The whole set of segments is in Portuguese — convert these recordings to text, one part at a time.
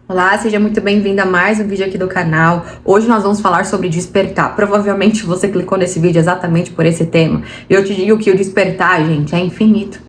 Olá, seja muito bem-vindo a mais um vídeo aqui do canal. Hoje nós vamos falar sobre despertar. Provavelmente você clicou nesse vídeo exatamente por esse tema. E eu te digo que o despertar, gente, é infinito.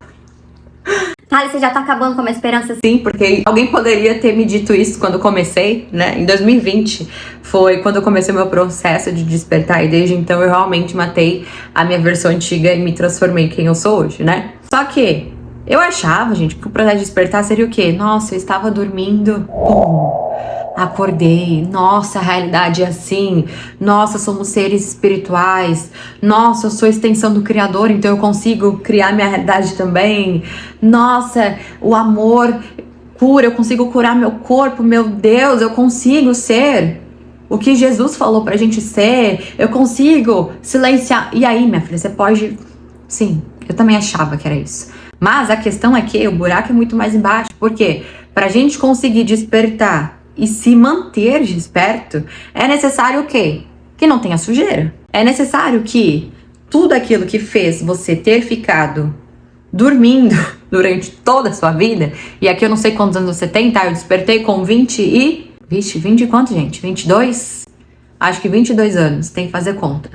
Thali, você já tá acabando com a minha esperança assim? Sim, porque alguém poderia ter me dito isso quando eu comecei, né? Em 2020 foi quando eu comecei o meu processo de despertar e desde então eu realmente matei a minha versão antiga e me transformei em quem eu sou hoje, né? Só que eu achava, gente, que o processo de despertar seria o quê? Nossa, eu estava dormindo, pum, acordei, nossa, a realidade é assim, nossa, somos seres espirituais, nossa, eu sou a extensão do Criador, então eu consigo criar minha realidade também, nossa, o amor cura, eu consigo curar meu corpo, meu Deus, eu consigo ser o que Jesus falou pra gente ser, eu consigo silenciar. E aí, minha filha, você pode... Sim, eu também achava que era isso. Mas a questão é que o buraco é muito mais embaixo. Por quê? Pra gente conseguir despertar e se manter desperto, é necessário o quê? Que não tenha sujeira. É necessário que tudo aquilo que fez você ter ficado dormindo durante toda a sua vida, e aqui eu não sei quantos anos você tem, tá? Eu despertei com 20 e... Vixe, 20 e quanto, gente? 22? Acho que 22 anos, tem que fazer conta.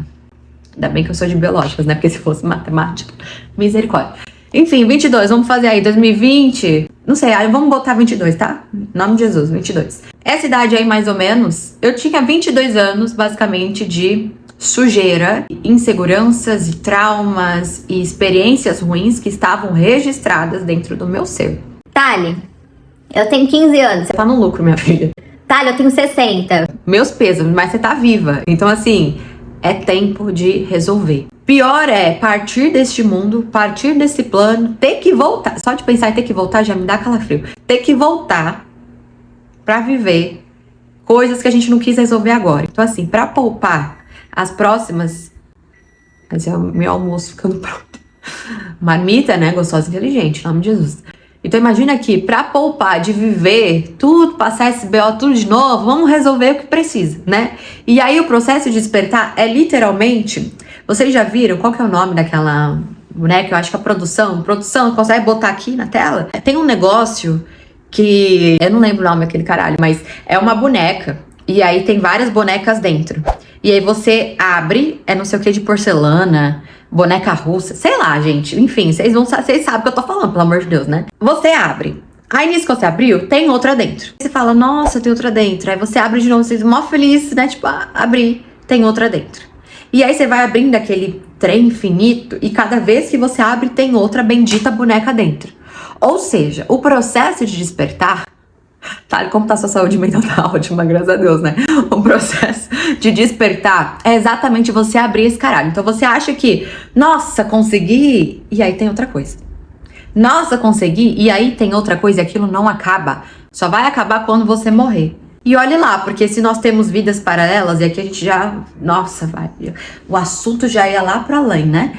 Ainda bem que eu sou de biológicas, né? Porque se fosse matemática, misericórdia. Enfim, 22, vamos fazer aí, 2020, não sei, aí vamos botar 22, tá? Em nome de Jesus, 22. Essa idade aí, mais ou menos, eu tinha 22 anos, basicamente, de sujeira, inseguranças e traumas e experiências ruins que estavam registradas dentro do meu ser. Thali, eu tenho 15 anos. Você tá no lucro, minha filha. Thali, eu tenho 60. Meus pesos, mas você tá viva. Então, assim, é tempo de resolver. Pior é partir deste mundo, partir desse plano, ter que voltar. Só de pensar em ter que voltar já me dá calafrio. Ter que voltar pra viver coisas que a gente não quis resolver agora. Então, assim, pra poupar as próximas... Mas é o meu almoço ficando pronto. Marmita, né? Gostosa e inteligente, em nome de Jesus. Então, imagina que pra poupar de viver tudo, passar esse BO tudo de novo, vamos resolver o que precisa, né? E aí, o processo de despertar é literalmente... Vocês já viram qual que é o nome daquela boneca? Eu acho que é a produção. Produção, consegue botar aqui na tela? Tem um negócio que... Eu não lembro o nome daquele caralho, mas é uma boneca. E aí tem várias bonecas dentro. E aí você abre, é não sei o que de porcelana, boneca russa, sei lá, gente. Enfim, vocês sabem o que eu tô falando, pelo amor de Deus, né? Você abre. Aí nisso que você abriu, tem outra dentro. Você fala, nossa, tem outra dentro. Aí você abre de novo, vocês mó feliz, né? Tipo, abri, tem outra dentro. E aí você vai abrindo aquele trem infinito e cada vez que você abre tem outra bendita boneca dentro. Ou seja, o processo de despertar... Tá, como tá a sua saúde mental? Tá ótima, graças a Deus, né? O processo de despertar é exatamente você abrir esse caralho. Então você acha que, nossa, consegui, e aí tem outra coisa. Nossa, consegui, e aí tem outra coisa e aquilo não acaba. Só vai acabar quando você morrer. E olhe lá, porque se nós temos vidas paralelas, e aqui a gente já... Nossa, o assunto já ia lá para além, né?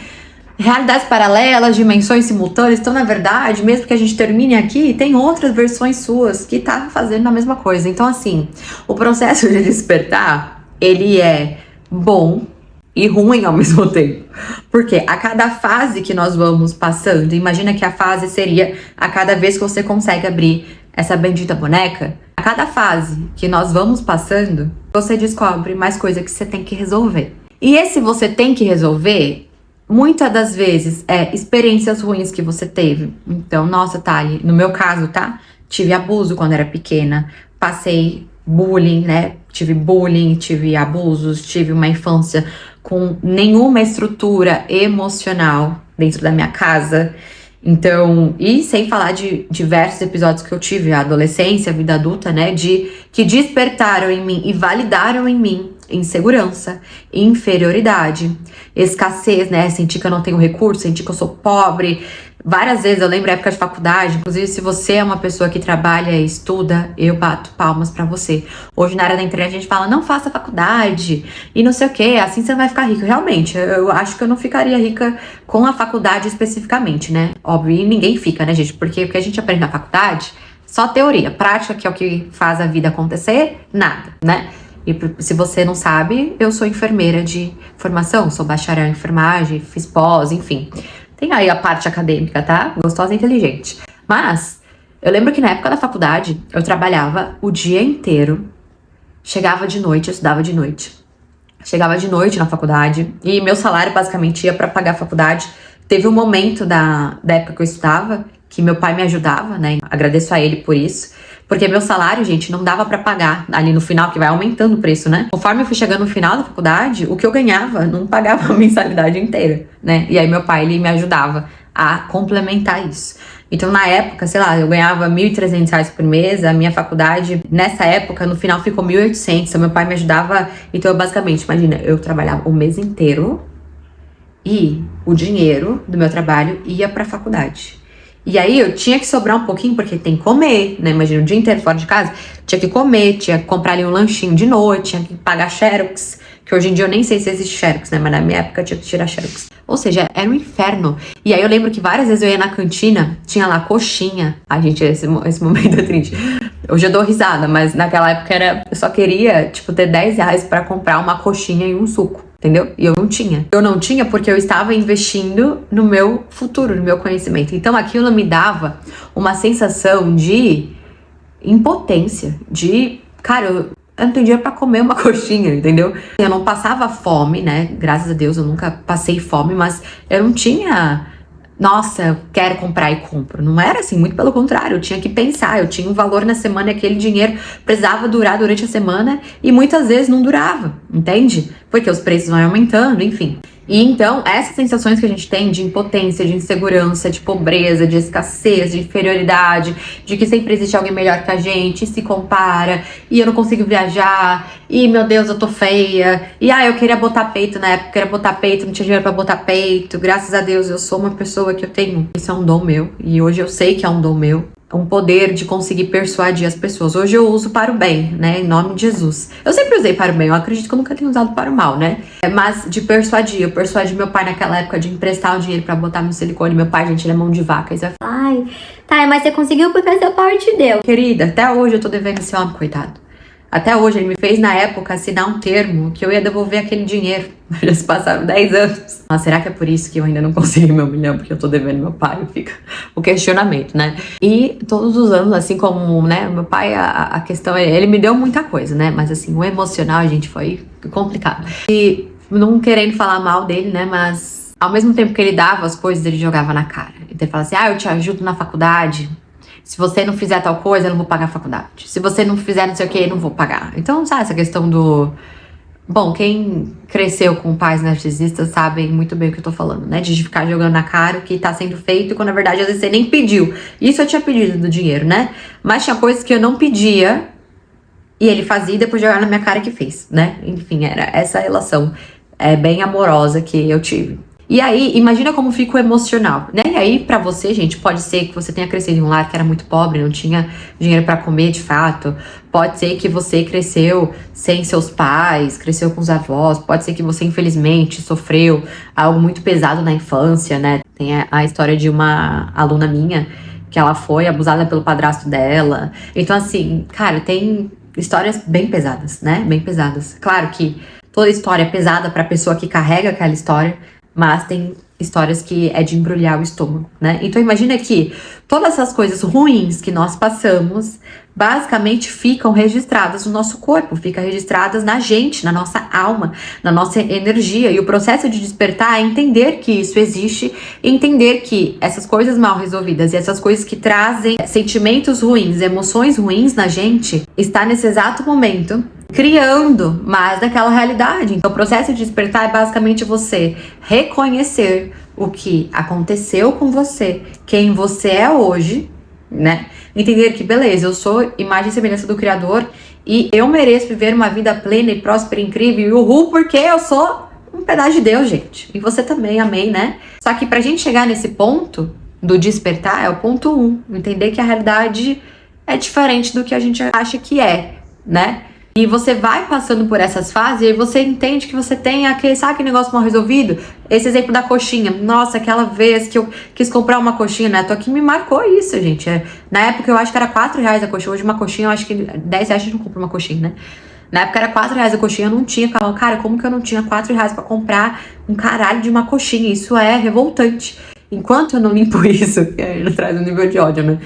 Realidades paralelas, dimensões simultâneas, então, na verdade, mesmo que a gente termine aqui, tem outras versões suas que tá fazendo a mesma coisa. Então, assim, o processo de despertar, ele é bom e ruim ao mesmo tempo. Porque a cada fase que nós vamos passando, imagina que a fase seria a cada vez que você consegue abrir essa bendita boneca, a cada fase que nós vamos passando, você descobre mais coisa que você tem que resolver. E esse você tem que resolver, muitas das vezes, é experiências ruins que você teve. Então, nossa, Thali, no meu caso, tá? Tive abuso quando era pequena, passei bullying, né? Tive bullying, tive abusos, tive uma infância com nenhuma estrutura emocional dentro da minha casa. Então, e sem falar de diversos episódios que eu tive, a adolescência, a vida adulta, né, que despertaram em mim e validaram em mim insegurança, inferioridade, escassez, né, sentir que eu não tenho recurso, sentir que eu sou pobre. Várias vezes, eu lembro da época de faculdade, inclusive se você é uma pessoa que trabalha e estuda, eu bato palmas pra você. Hoje na área da internet a gente fala, não faça faculdade e não sei o que, assim você não vai ficar rico. Realmente, eu acho que eu não ficaria rica com a faculdade especificamente, né? Óbvio, e ninguém fica, né, gente? Porque a gente aprende na faculdade só teoria, prática, que é o que faz a vida acontecer, nada, né? E se você não sabe, eu sou enfermeira de formação, sou bacharel em enfermagem, fiz pós, enfim. Tem aí a parte acadêmica, tá? Gostosa e inteligente. Mas Eu lembro que na época da faculdade, eu trabalhava o dia inteiro, chegava de noite, eu estudava de noite. Chegava de noite na faculdade e meu salário basicamente ia pra pagar a faculdade. Teve um momento da época que eu estudava que meu pai me ajudava, né? Agradeço a ele por isso. Porque meu salário, gente, não dava pra pagar ali no final, que vai aumentando o preço, né? Conforme eu fui chegando no final da faculdade, o que eu ganhava não pagava a mensalidade inteira, né? E aí meu pai, ele me ajudava a complementar isso. Então, na época, sei lá, eu ganhava R$ 1.300 por mês, a minha faculdade, nessa época, no final ficou 1.800, então meu pai me ajudava. Então, eu basicamente, imagina, eu trabalhava o mês inteiro e o dinheiro do meu trabalho ia pra faculdade. E aí, eu tinha que sobrar um pouquinho, porque tem que comer, né? Imagina, o dia inteiro fora de casa, tinha que comer, tinha que comprar ali um lanchinho de noite, tinha que pagar Xerox, que hoje em dia eu nem sei se existe Xerox, né? Mas na minha época tinha que tirar Xerox. Ou seja, era um inferno. E aí eu lembro que várias vezes eu ia na cantina, tinha lá coxinha. Ai, gente, esse momento é triste. Hoje eu dou risada, mas naquela época eu só queria, tipo, ter R$ 10 pra comprar uma coxinha e um suco, entendeu? E eu não tinha. Eu não tinha porque eu estava investindo no meu futuro, no meu conhecimento. Então aquilo me dava uma sensação de impotência, de, cara, eu não tenho dinheiro pra comer uma coxinha, entendeu? Eu não passava fome, né? Graças a Deus eu nunca passei fome, mas eu não tinha, nossa, eu quero comprar e compro. Não era assim, muito pelo contrário, eu tinha que pensar, eu tinha um valor na semana e aquele dinheiro precisava durar durante a semana e muitas vezes não durava, entende? Porque os preços vão aumentando, enfim. E então, essas sensações que a gente tem de impotência, de insegurança, de pobreza, de escassez, de inferioridade, de que sempre existe alguém melhor que a gente, se compara, e eu não consigo viajar, e meu Deus, eu tô feia, e eu queria botar peito na época, eu queria botar peito, não tinha dinheiro pra botar peito, graças a Deus eu sou uma pessoa que eu tenho, isso é um dom meu, e hoje eu sei que é um dom meu. Um poder de conseguir persuadir as pessoas. Hoje eu uso para o bem, né? Em nome de Jesus. Eu sempre usei para o bem, eu acredito que eu nunca tenho usado para o mal, né? Mas de persuadir. Eu persuadi meu pai naquela época de emprestar o dinheiro para botar no silicone. Meu pai, gente, ele é mão de vaca. Isso é... Ai, tá, mas você conseguiu porque seu pai te deu. Querida, até hoje eu tô devendo esse homem, coitado. Até hoje ele me fez, na época, assinar um termo que eu ia devolver aquele dinheiro. Já se passaram 10 anos. Mas será que é por isso que eu ainda não consegui meu milhão? Porque eu tô devendo meu pai? Fica o questionamento, né? E todos os anos, assim como, né, meu pai, a questão é... Ele me deu muita coisa, né? Mas assim, o emocional, gente, foi complicado. E não querendo falar mal dele, né? Mas ao mesmo tempo que ele dava as coisas, ele jogava na cara. Então ele falava assim, eu te ajudo na faculdade... Se você não fizer tal coisa, eu não vou pagar a faculdade. Se você não fizer não sei o que, eu não vou pagar. Então, sabe, essa questão do... Bom, quem cresceu com pais narcisistas sabem muito bem o que eu tô falando, né? De ficar jogando na cara o que tá sendo feito, quando na verdade às vezes você nem pediu. Isso eu tinha pedido do dinheiro, né? Mas tinha coisas que eu não pedia e ele fazia e depois jogava na minha cara que fez, né? Enfim, era essa relação bem amorosa que eu tive. E aí, imagina como fica o emocional, né? E aí, pra você, gente, pode ser que você tenha crescido em um lar que era muito pobre, não tinha dinheiro pra comer, de fato. Pode ser que você cresceu sem seus pais, cresceu com os avós. Pode ser que você, infelizmente, sofreu algo muito pesado na infância, né? Tem a história de uma aluna minha, que ela foi abusada pelo padrasto dela. Então, assim, cara, tem histórias bem pesadas, né? Bem pesadas. Claro que toda história é pesada pra pessoa que carrega aquela história, mas tem histórias que é de embrulhar o estômago, né? Então imagina que todas essas coisas ruins que nós passamos, basicamente ficam registradas no nosso corpo, ficam registradas na gente, na nossa alma, na nossa energia. E o processo de despertar é entender que isso existe, entender que essas coisas mal resolvidas e essas coisas que trazem sentimentos ruins, emoções ruins na gente, está nesse exato momento criando mais daquela realidade. Então o processo de despertar é basicamente você reconhecer o que aconteceu com você, quem você é hoje, né? Entender que, beleza, eu sou imagem e semelhança do Criador e eu mereço viver uma vida plena e próspera, incrível e uhul, porque eu sou um pedaço de Deus, gente. E você também, amém, né? Só que pra gente chegar nesse ponto do despertar, é o ponto 1. Entender que a realidade é diferente do que a gente acha que é, né? E você vai passando por essas fases e aí você entende que você tem aquele, sabe aquele negócio mal resolvido? Esse exemplo da coxinha. Nossa, aquela vez que eu quis comprar uma coxinha, né? Tô aqui, me marcou isso, gente. Na época eu acho que era R$4 a coxinha. Hoje uma coxinha, eu acho que R$10 a gente não compra uma coxinha, né? Na época era R$4 a coxinha, eu não tinha. Cara, como que eu não tinha R$4 pra comprar um caralho de uma coxinha? Isso é revoltante. Enquanto eu não limpo isso, que aí traz um nível de ódio, né?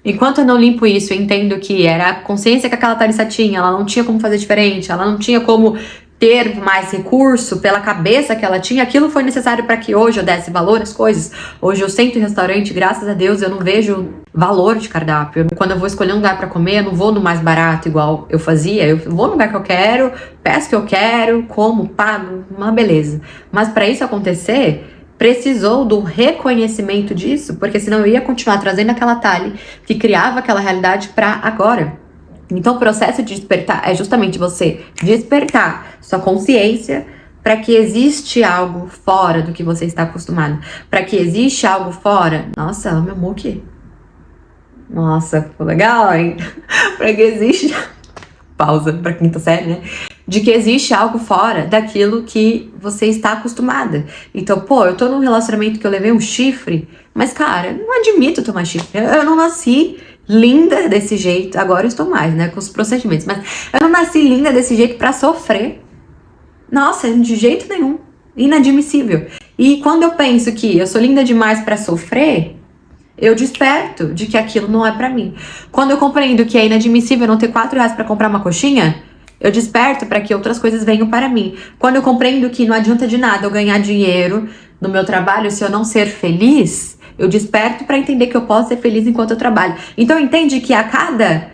Enquanto eu não limpo isso, eu entendo que era a consciência que aquela Thalissa tinha, ela não tinha como fazer diferente, ela não tinha como ter mais recurso pela cabeça que ela tinha, aquilo foi necessário para que hoje eu desse valor às coisas. Hoje eu sento em restaurante, graças a Deus, eu não vejo valor de cardápio. Quando eu vou escolher um lugar para comer, eu não vou no mais barato igual eu fazia, eu vou no lugar que eu quero, peço o que eu quero, como, pago, uma beleza. Mas para isso acontecer, precisou do reconhecimento disso, porque senão eu ia continuar trazendo aquela Thali que criava aquela realidade para agora. Então o processo de despertar é justamente você despertar sua consciência para que existe algo fora do que você está acostumado. Para que existe algo fora. Nossa, meu muque. Nossa, ficou legal, hein? Para que existe... Pausa para quinta série, né? De que existe algo fora daquilo que você está acostumada. Então, pô, eu tô num relacionamento que eu levei um chifre, mas, cara, eu não admito tomar chifre. Eu não nasci linda desse jeito. Agora eu estou mais, né, com os procedimentos. Mas eu não nasci linda desse jeito pra sofrer. Nossa, de jeito nenhum. Inadmissível. E quando eu penso que eu sou linda demais pra sofrer, eu desperto de que aquilo não é pra mim. Quando eu compreendo que é inadmissível não ter R$4 pra comprar uma coxinha, eu desperto para que outras coisas venham para mim. Quando eu compreendo que não adianta de nada eu ganhar dinheiro no meu trabalho se eu não ser feliz, eu desperto para entender que eu posso ser feliz enquanto eu trabalho. Então entende que a cada...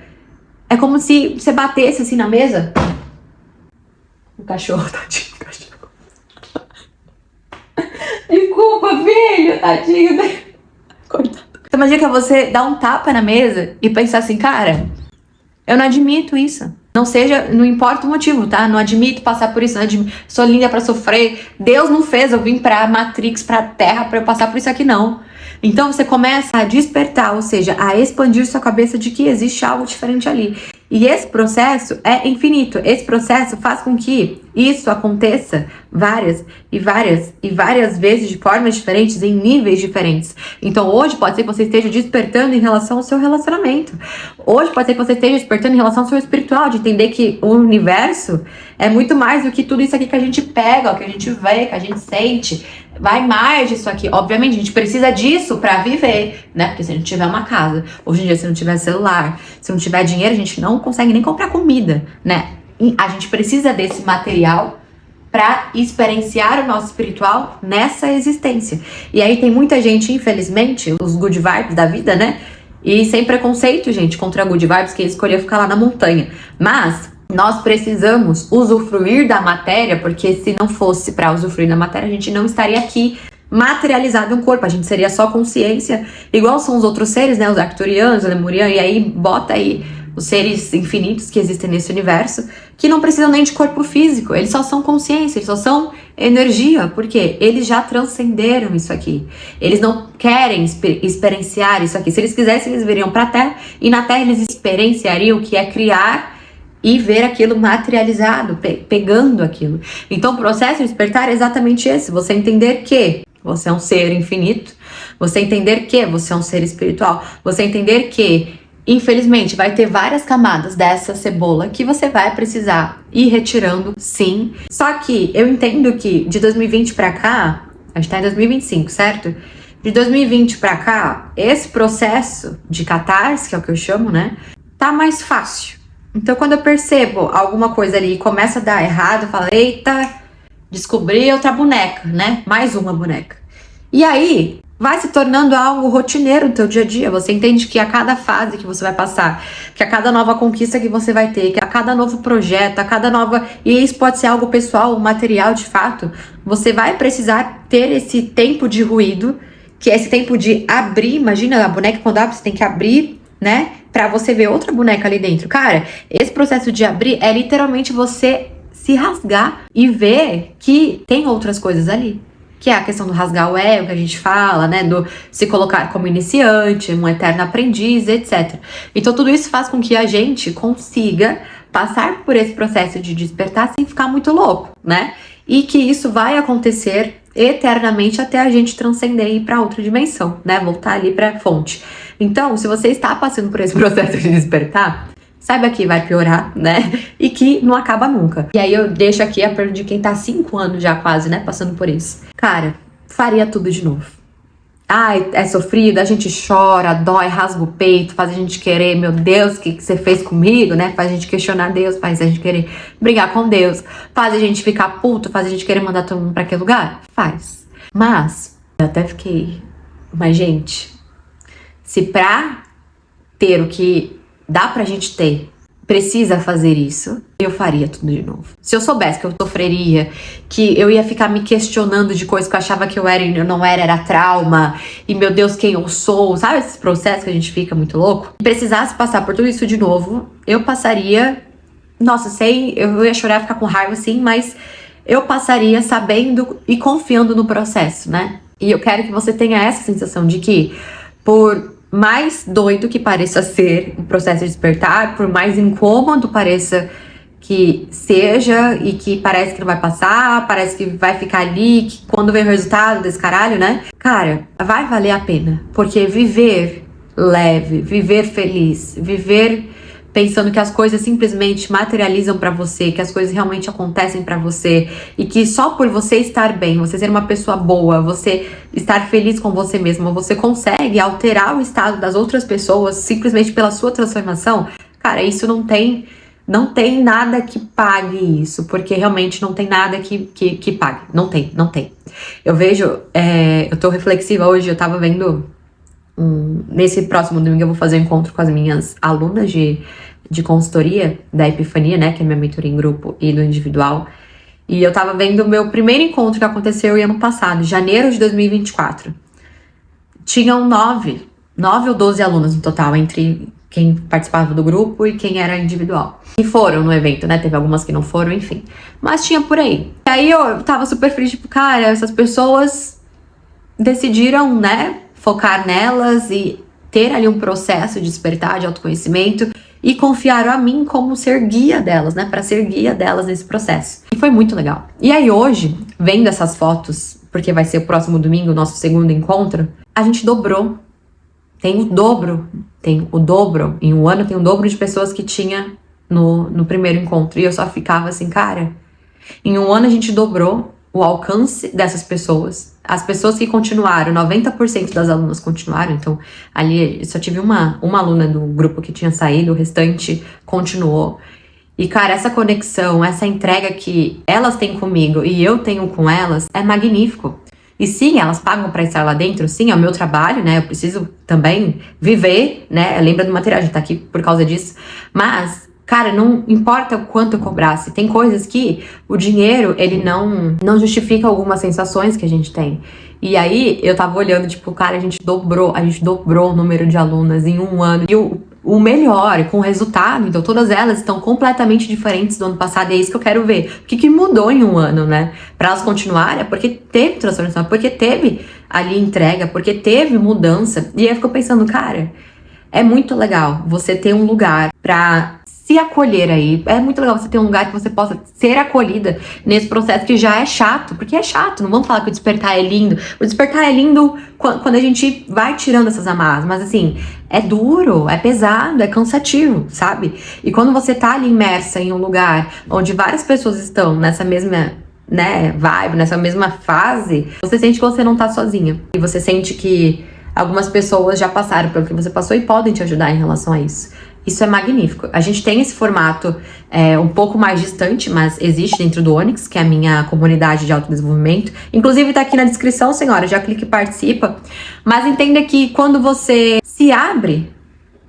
É como se você batesse assim na mesa. O cachorro, tadinho, o cachorro. Desculpa, filho, tadinho dele. Coitado. Então imagina que é você dar um tapa na mesa e pensar assim, cara, eu não admito isso. Não seja, não importa o motivo, tá? Não admito passar por isso, não admito, sou linda pra sofrer. Deus não fez eu vim pra Matrix, pra Terra, pra eu passar por isso aqui, não. Então você começa a despertar, ou seja, a expandir sua cabeça de que existe algo diferente ali. E esse processo é infinito. Esse processo faz com que isso aconteça várias vezes de formas diferentes, em níveis diferentes. Então hoje pode ser que você esteja despertando em relação ao seu relacionamento. Hoje pode ser que você esteja despertando em relação ao seu espiritual, de entender que o universo é muito mais do que tudo isso aqui que a gente pega, que a gente vê, que a gente sente. Vai mais disso aqui. Obviamente, a gente precisa disso pra viver, né? Porque se a gente tiver uma casa, hoje em dia, se não tiver celular, se não tiver dinheiro, a gente não consegue nem comprar comida, né? E a gente precisa desse material pra experienciar o nosso espiritual nessa existência. E aí tem muita gente, infelizmente, os good vibes da vida, né? E sem preconceito, gente, contra good vibes, que escolheu ficar lá na montanha. Mas nós precisamos usufruir da matéria, porque se não fosse para usufruir da matéria, a gente não estaria aqui materializado em um corpo, a gente seria só consciência, igual são os outros seres, né, os arcturianos, os lemurianos, e aí bota aí os seres infinitos que existem nesse universo, que não precisam nem de corpo físico, eles só são consciência, eles só são energia, porque eles já transcenderam isso aqui, eles não querem experienciar isso aqui, se eles quisessem eles viriam para a Terra, e na Terra eles experienciariam o que é criar e ver aquilo materializado, pegando aquilo. Então o processo de despertar é exatamente esse, você entender que você é um ser infinito, você entender que você é um ser espiritual, você entender que, infelizmente, vai ter várias camadas dessa cebola que você vai precisar ir retirando, sim. Só que eu entendo que de 2020 pra cá, a gente tá em 2025, certo? De 2020 pra cá, esse processo de catarse, que é o que eu chamo, né, tá mais fácil. Então, quando eu percebo alguma coisa ali e começa a dar errado, eu falo, eita, descobri outra boneca, né? Mais uma boneca. E aí, vai se tornando algo rotineiro no teu dia a dia. Você entende que a cada fase que você vai passar, que a cada nova conquista que você vai ter, que a cada novo projeto, a cada nova... E isso pode ser algo pessoal, material de fato. Você vai precisar ter esse tempo de ruído, que é esse tempo de abrir. Imagina, a boneca quando abre, você tem que abrir, né? Pra você ver outra boneca ali dentro. Cara, esse processo de abrir é literalmente você se rasgar e ver que tem outras coisas ali. Que é a questão do rasgar o ego que a gente fala, né? Do se colocar como iniciante, um eterno aprendiz, etc. Então tudo isso faz com que a gente consiga passar por esse processo de despertar sem ficar muito louco, né? E que isso vai acontecer eternamente até a gente transcender e ir para outra dimensão, né? Voltar ali para a fonte. Então, se você está passando por esse processo de despertar, saiba que vai piorar, né? E que não acaba nunca. E aí eu deixo aqui a pergunta de quem tá há 5 anos já quase, né? Passando por isso. Cara, faria tudo de novo. Ai, é sofrido, a gente chora, dói, rasga o peito, faz a gente querer, meu Deus, o que você fez comigo, né? Faz a gente questionar Deus, faz a gente querer brigar com Deus, faz a gente ficar puto, faz a gente querer mandar todo mundo pra aquele lugar? Faz. Mas, eu até fiquei... Mas, gente, se pra ter o que dá pra gente ter, precisa fazer isso, eu faria tudo de novo. Se eu soubesse que eu sofreria, que eu ia ficar me questionando de coisas que eu achava que eu era e eu não era, era trauma, e meu Deus, quem eu sou, sabe esses processos que a gente fica muito louco? Se precisasse passar por tudo isso de novo, eu passaria, nossa, sei, eu ia chorar, ficar com raiva sim, mas eu passaria sabendo e confiando no processo, né? E eu quero que você tenha essa sensação de que, por mais doido que pareça ser o processo de despertar, por mais incômodo pareça que seja e que parece que não vai passar, parece que vai ficar ali, que quando vem o resultado desse caralho, né? Cara, vai valer a pena, porque viver leve, viver feliz, viver pensando que as coisas simplesmente materializam pra você, que as coisas realmente acontecem pra você e que só por você estar bem, você ser uma pessoa boa, você estar feliz com você mesma, você consegue alterar o estado das outras pessoas simplesmente pela sua transformação. Cara, isso não tem nada que pague isso, porque realmente não tem nada que pague. Não tem. Eu vejo, eu tô reflexiva hoje, eu tava vendo nesse próximo domingo eu vou fazer um encontro com as minhas alunas de consultoria da Epifania, né, que é minha mentoria em grupo e do individual. E eu tava vendo o meu primeiro encontro que aconteceu ano passado, janeiro de 2024. Tinham 9 ou 12 alunas no total, entre quem participava do grupo e quem era individual. E foram no evento, né? Teve algumas que não foram, enfim. Mas tinha por aí. E aí eu tava super feliz, tipo, cara, essas pessoas decidiram, né, focar nelas e ter ali um processo de despertar, de autoconhecimento, e confiaram a mim como ser guia delas, né, para ser guia delas nesse processo. E foi muito legal. E aí hoje, vendo essas fotos, porque vai ser o próximo domingo, o nosso segundo encontro, a gente dobrou. Tem o dobro, em um ano tem o dobro de pessoas que tinha no primeiro encontro. E eu só ficava assim, cara, em um ano a gente dobrou o alcance dessas pessoas. As pessoas que continuaram, 90% das alunas continuaram, então ali só tive uma aluna do grupo que tinha saído, o restante continuou. E cara, essa conexão, essa entrega que elas têm comigo e eu tenho com elas é magnífico. E sim, elas pagam pra estar lá dentro, sim, é o meu trabalho, né, eu preciso também viver, né, lembra do material, a gente tá aqui por causa disso, mas... Cara, não importa o quanto eu cobrasse, tem coisas que o dinheiro, ele não justifica algumas sensações que a gente tem. E aí, eu tava olhando, tipo, cara, a gente dobrou o número de alunas em um ano. E o melhor, com o resultado, então todas elas estão completamente diferentes do ano passado, e é isso que eu quero ver. O que mudou em um ano, né? Pra elas continuarem, é porque teve transformação, porque teve ali entrega, porque teve mudança. E aí eu fico pensando, cara, é muito legal você ter um lugar pra se acolher aí. É muito legal você ter um lugar que você possa ser acolhida nesse processo que já é chato, porque é chato, não vamos falar que o despertar é lindo. O despertar é lindo quando a gente vai tirando essas amarras, mas assim, é duro, é pesado, é cansativo, sabe? E quando você tá ali imersa em um lugar onde várias pessoas estão nessa mesma, né, vibe, nessa mesma fase, você sente que você não tá sozinha. E você sente que algumas pessoas já passaram pelo que você passou e podem te ajudar em relação a isso. Isso é magnífico. A gente tem esse formato um pouco mais distante, mas existe dentro do Onyx, que é a minha comunidade de autodesenvolvimento. Inclusive tá aqui na descrição, senhora, já clica e participa. Mas entenda que quando você se abre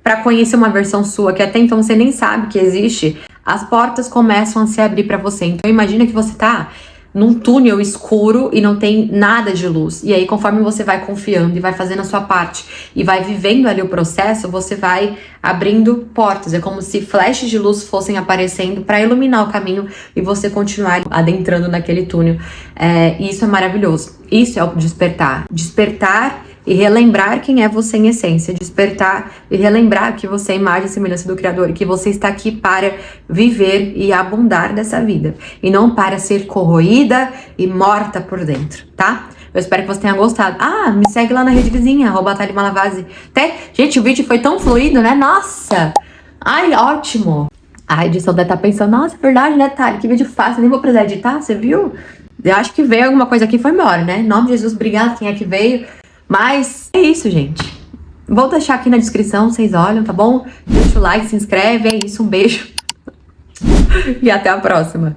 para conhecer uma versão sua, que até então você nem sabe que existe, as portas começam a se abrir para você. Então imagina que você tá num túnel escuro e não tem nada de luz. E aí, conforme você vai confiando e vai fazendo a sua parte e vai vivendo ali o processo, você vai abrindo portas. É como se flashes de luz fossem aparecendo para iluminar o caminho e você continuar adentrando naquele túnel. E isso é maravilhoso. Isso é o despertar. Despertar e relembrar quem é você em essência, despertar e relembrar que você é imagem e semelhança do Criador e que você está aqui para viver e abundar dessa vida e não para ser corroída e morta por dentro, tá? Eu espero que você tenha gostado. Me segue lá na rede vizinha, @ThaliMalavase. Gente, o vídeo foi tão fluido, né? Nossa! Ai, ótimo! A edição deve estar pensando, nossa, é verdade, né, Thali? Que vídeo fácil, nem vou precisar editar, você viu? Eu acho que veio alguma coisa aqui, foi embora, né? Em nome de Jesus, obrigada quem é que veio. Mas é isso, gente. Vou deixar aqui na descrição, vocês olham, tá bom? Deixa o like, se inscreve, é isso, um beijo. E até a próxima.